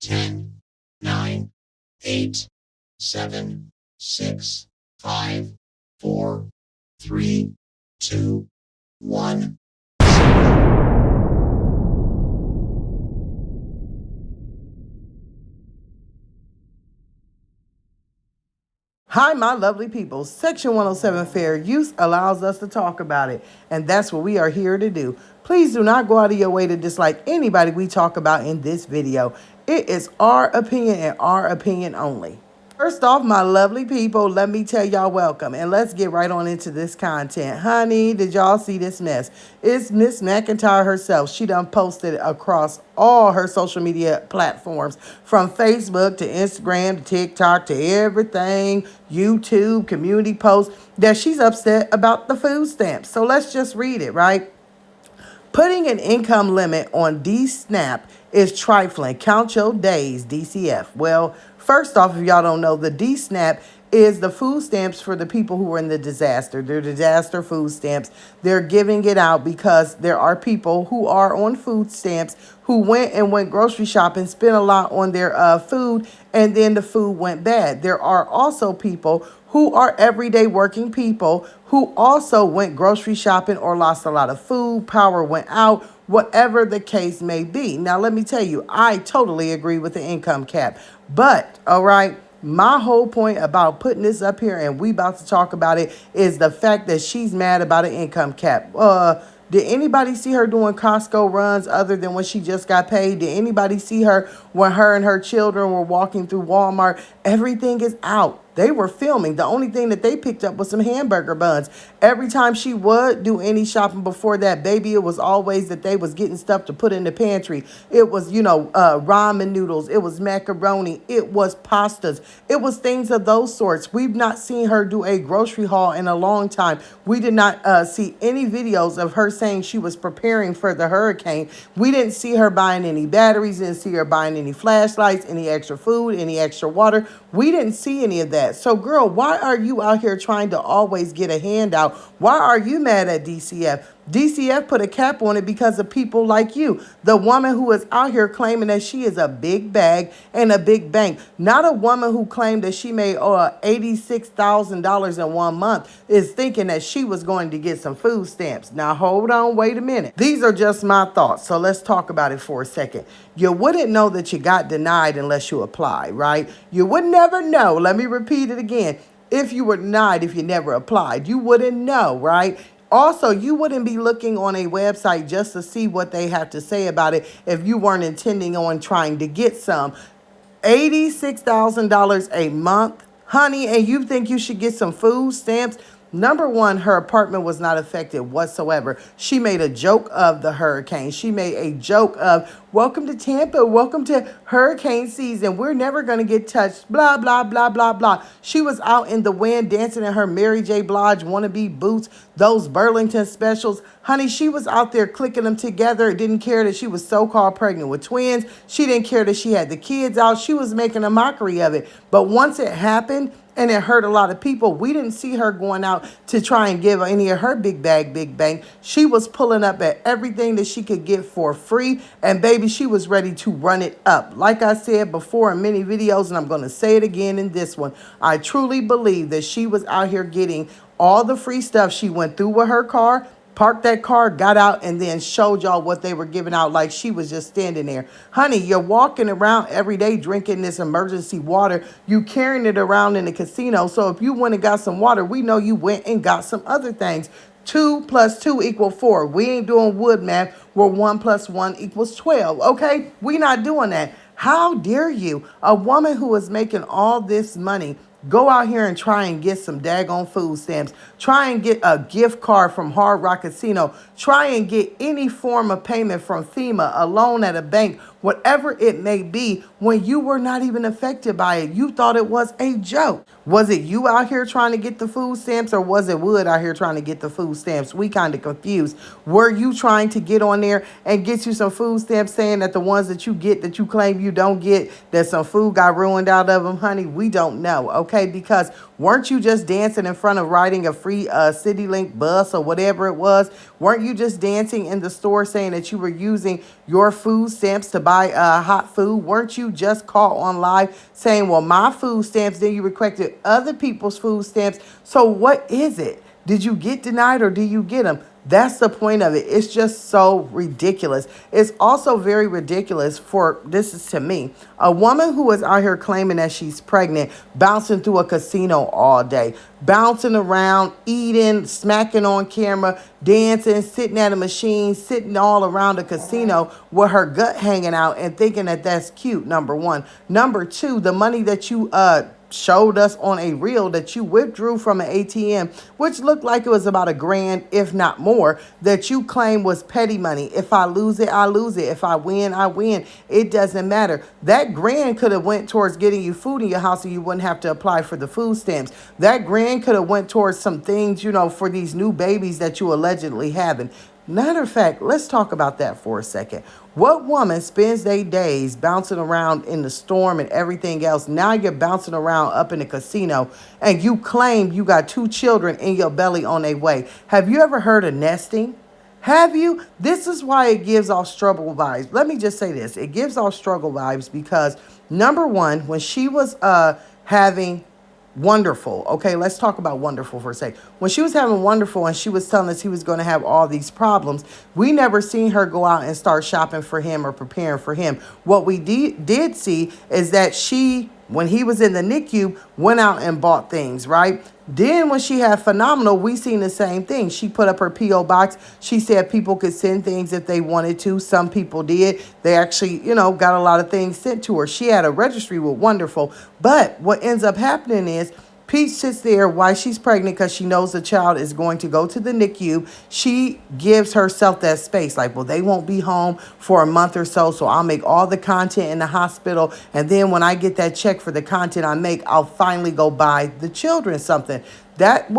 10, 9, 8, 7, 6, 5, 4, 3, 2, 1. Hi, my lovely people. Section 107 Fair Use allows us to talk about it, and that's what we are here to do. Please do not go out of your way to dislike anybody we talk about in this video. It is our opinion and our opinion only. First off, my lovely people, let me tell y'all welcome, and let's get right on into this content. Honey, did y'all see this mess? It's Miss McIntyre herself. She done posted across all her social media platforms, from Facebook to Instagram to TikTok to everything, YouTube, community posts, that she's upset about the food stamps. So let's just read it, right? Putting an income limit on DSNAP is trifling. Count your days, DCF. Well, first off, if y'all don't know, the DSNAP is the food stamps for the people who are in the disaster. They're disaster food stamps. They're giving it out because there are people who are on food stamps who went grocery shopping, spent a lot on their food, and then the food went bad. There are also people who are everyday working people who also went grocery shopping or lost a lot of food, power went out, whatever the case may be. Now, let me tell you, I totally agree with the income cap. But, all right, my whole point about putting this up here and we about to talk about it is the fact that she's mad about an income cap. Did anybody see her doing Costco runs other than when she just got paid? Did anybody see her when her and her children were walking through Walmart? Everything is out. They were filming. The only thing that they picked up was some hamburger buns. Every time she would do any shopping before that, baby, it was always that they was getting stuff to put in the pantry. It was, ramen noodles. It was macaroni. It was pastas. It was things of those sorts. We've not seen her do a grocery haul in a long time. We did not see any videos of her saying she was preparing for the hurricane. We didn't see her buying any batteries. Didn't see her buying any flashlights, any extra food, any extra water. We didn't see any of that. So, girl, why are you out here trying to always get a handout? Why are you mad at DCF? DCF put a cap on it because of people like you. The woman who is out here claiming that she is a big bag and a big bank. Not a woman who claimed that she made $86,000 in 1 month is thinking that she was going to get some food stamps. Now, hold on, wait a minute. These are just my thoughts, so let's talk about it for a second. You wouldn't know that you got denied unless you apply, right? You would never know. Let me repeat it again. If you were denied, if you never applied, you wouldn't know, right? Also, you wouldn't be looking on a website just to see what they have to say about it if you weren't intending on trying to get some. $86,000 a month, honey, and you think you should get some food stamps? Number one, her apartment was not affected whatsoever. She made a joke of the hurricane. She made a joke of, welcome to Tampa, welcome to hurricane season. We're never going to get touched, blah, blah, blah, blah, blah. She was out in the wind dancing in her Mary J. Blige wannabe boots, those Burlington specials. Honey, she was out there clicking them together. Didn't care that she was so-called pregnant with twins. She didn't care that she had the kids out. She was making a mockery of it. But once it happened, and it hurt a lot of people, we didn't see her going out to try and give any of her big bank. She was pulling up at everything that she could get for free. And baby, she was ready to run it up. Like I said before in many videos, and I'm going to say it again in this one, I truly believe that she was out here getting all the free stuff. She went through with her car, parked that car, got out, and then showed y'all what they were giving out like she was just standing there. Honey, you're walking around every day drinking this emergency water. You carrying it around in the casino. So if you went and got some water, we know you went and got some other things. 2 + 2 = 4. We ain't doing wood math where 1 + 1 = 12. Okay? We not doing that. How dare you, a woman who is making all this money, go out here and try and get some daggone food stamps. Try and get a gift card from Hard Rock Casino. Try and get any form of payment from FEMA, a loan at a bank, whatever it may be, when you were not even affected by it. You thought it was a joke. Was it you out here trying to get the food stamps, or was it Wood out here trying to get the food stamps? We kind of confused. Were you trying to get on there and get you some food stamps, saying that the ones that you get that you claim you don't get, that some food got ruined out of them? Honey, we don't know, okay? Because weren't you just dancing in front of riding a free CityLink bus or whatever it was? Weren't you just dancing in the store saying that you were using your food stamps to buy buy hot food? Weren't you just caught on live saying, well, my food stamps, then you requested other people's food stamps? So what is it? Did you get denied or do you get them? That's the point of it. It's just so ridiculous. It's also very ridiculous for, this is to me, a woman who is out here claiming that she's pregnant, bouncing through a casino all day, bouncing around, eating, smacking on camera, dancing, sitting at a machine, sitting all around a casino with her gut hanging out and thinking that that's cute, number one. Number two, the money that you showed us on a reel that you withdrew from an ATM, which looked like it was about $1,000, if not more, that you claim was petty money. If I lose it, I lose it. If I win, I win. It doesn't matter. That grand could have went towards getting you food in your house and you wouldn't have to apply for the food stamps. That grand could have went towards some things, for these new babies that you allegedly having. Matter of fact, let's talk about that for a second. What woman spends their days bouncing around in the storm and everything else? Now you're bouncing around up in the casino and you claim you got 2 children in your belly on their way. Have you ever heard of nesting? Have you? This is why it gives off struggle vibes. Let me just say this. It gives off struggle vibes because, number one, when she was having Wonderful. Okay, let's talk about Wonderful for a sec. When she was having Wonderful and she was telling us he was going to have all these problems, we never seen her go out and start shopping for him or preparing for him. What we did see is that she, when he was in the NICU, went out and bought things, right? Then when she had Phenomenal, we seen the same thing. She put up her P.O. box. She said people could send things if they wanted to. Some people did. They actually, got a lot of things sent to her. She had a registry with Wonderful. But what ends up happening is Peach sits there while she's pregnant because she knows the child is going to go to the NICU. She gives herself that space like, well, they won't be home for a month or so, so I'll make all the content in the hospital. And then when I get that check for the content I make, I'll finally go buy the children something. That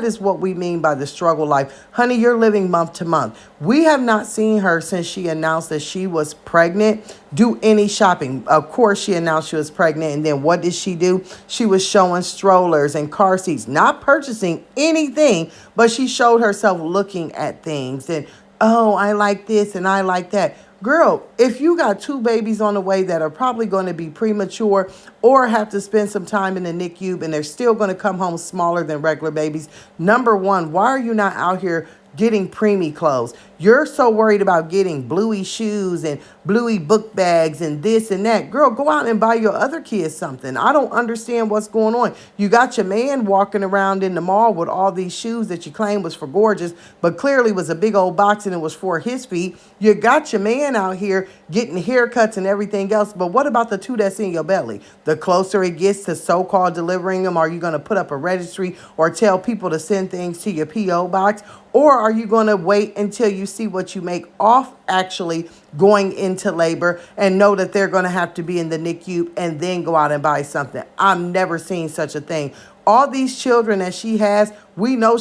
is what we mean by the struggle life. Honey, you're living month to month. We have not seen her since she announced that she was pregnant do any shopping. Of course, she announced she was pregnant. And then what did she do? She was showing strollers and car seats, not purchasing anything, but she showed herself looking at things and, oh, I like this and I like that. Girl, if you got 2 babies on the way that are probably going to be premature or have to spend some time in the NICU and they're still going to come home smaller than regular babies, number one, why are you not out here getting preemie clothes? You're so worried about getting bluey shoes and bluey book bags and this and that. Girl, go out and buy your other kids something. I don't understand what's going on. You got your man walking around in the mall with all these shoes that you claim was for gorgeous, but clearly was a big old box and it was for his feet. You got your man out here getting haircuts and everything else, but what about the 2 that's in your belly? The closer it gets to so-called delivering them, are you going to put up a registry or tell people to send things to your P.O. box? Or are you going to wait until you see what you make off actually going into labor and know that they're going to have to be in the NICU and then go out and buy something? I've never seen such a thing. All these children that she has, we know,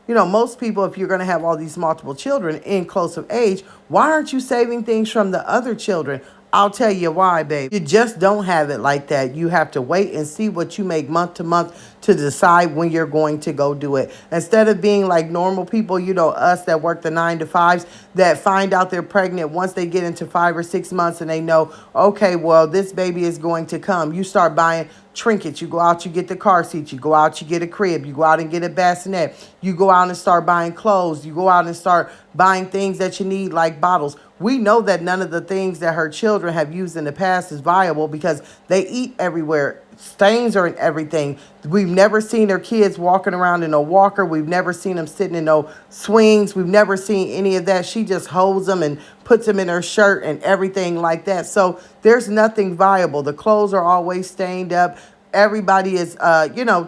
most people, if you're going to have all these multiple children in close of age, why aren't you saving things from the other children? I'll tell you why, babe. You just don't have it like that. You have to wait and see what you make month to month to decide when you're going to go do it. Instead of being like normal people, us that work the 9 to 5s that find out they're pregnant once they get into 5 or 6 months and they know, okay, well, this baby is going to come. You start buying trinkets. You go out, you get the car seat. You go out, you get a crib. You go out and get a bassinet. You go out and start buying clothes. You go out and start buying things that you need like bottles. We know that none of the things that her children have used in the past is viable because they eat everywhere. Stains are in everything. We've never seen their kids walking around in a walker. We've never seen them sitting in no swings. We've never seen any of that. She just holds them and puts them in her shirt and everything like that. So there's nothing viable. The clothes are always stained up. Everybody is,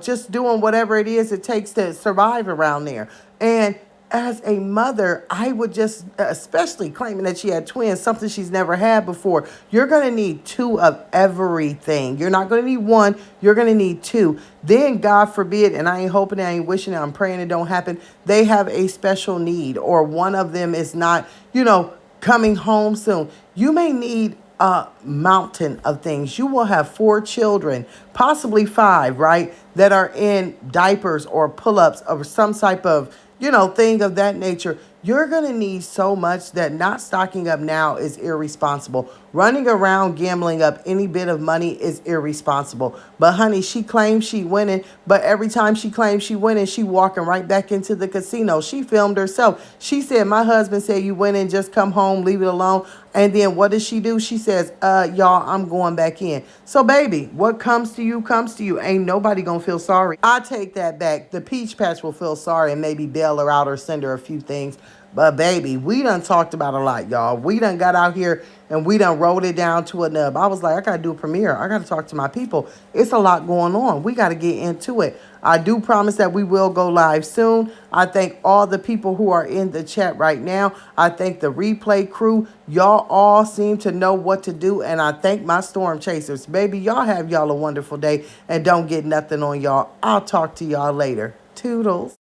just doing whatever it is it takes to survive around there. And as a mother, I would just, especially claiming that she had twins, something she's never had before, you're going to need 2 of everything. You're not going to need 1. You're going to need 2. Then, God forbid, and I ain't hoping, I ain't wishing, I'm praying it don't happen, they have a special need or one of them is not, coming home soon. You may need a mountain of things. You will have 4 children, possibly 5, right, that are in diapers or pull-ups or some type of thing of that nature. you're going to need so much that not stocking up now is irresponsible. Running around gambling up any bit of money is irresponsible. But honey, she claims she winning, but every time she claims she winning, she walking right back into the casino. She filmed herself. She said, my husband said you winning, just come home, leave it alone. And then what does she do? She says, y'all, I'm going back in. So baby, what comes to you comes to you. Ain't nobody gonna feel sorry. I take that back. The Peach Patch will feel sorry and maybe bail her out or send her a few things. But baby, we done talked about a lot, y'all. We done got out here and we done rolled it down to a nub. I was like, I gotta do a premiere. I gotta talk to my people. It's a lot going on. We gotta get into it. I do promise that we will go live soon. I thank all the people who are in the chat right now. I thank the replay crew. Y'all all seem to know what to do. And I thank my storm chasers. Baby, y'all have y'all a wonderful day and don't get nothing on y'all. I'll talk to y'all later. Toodles.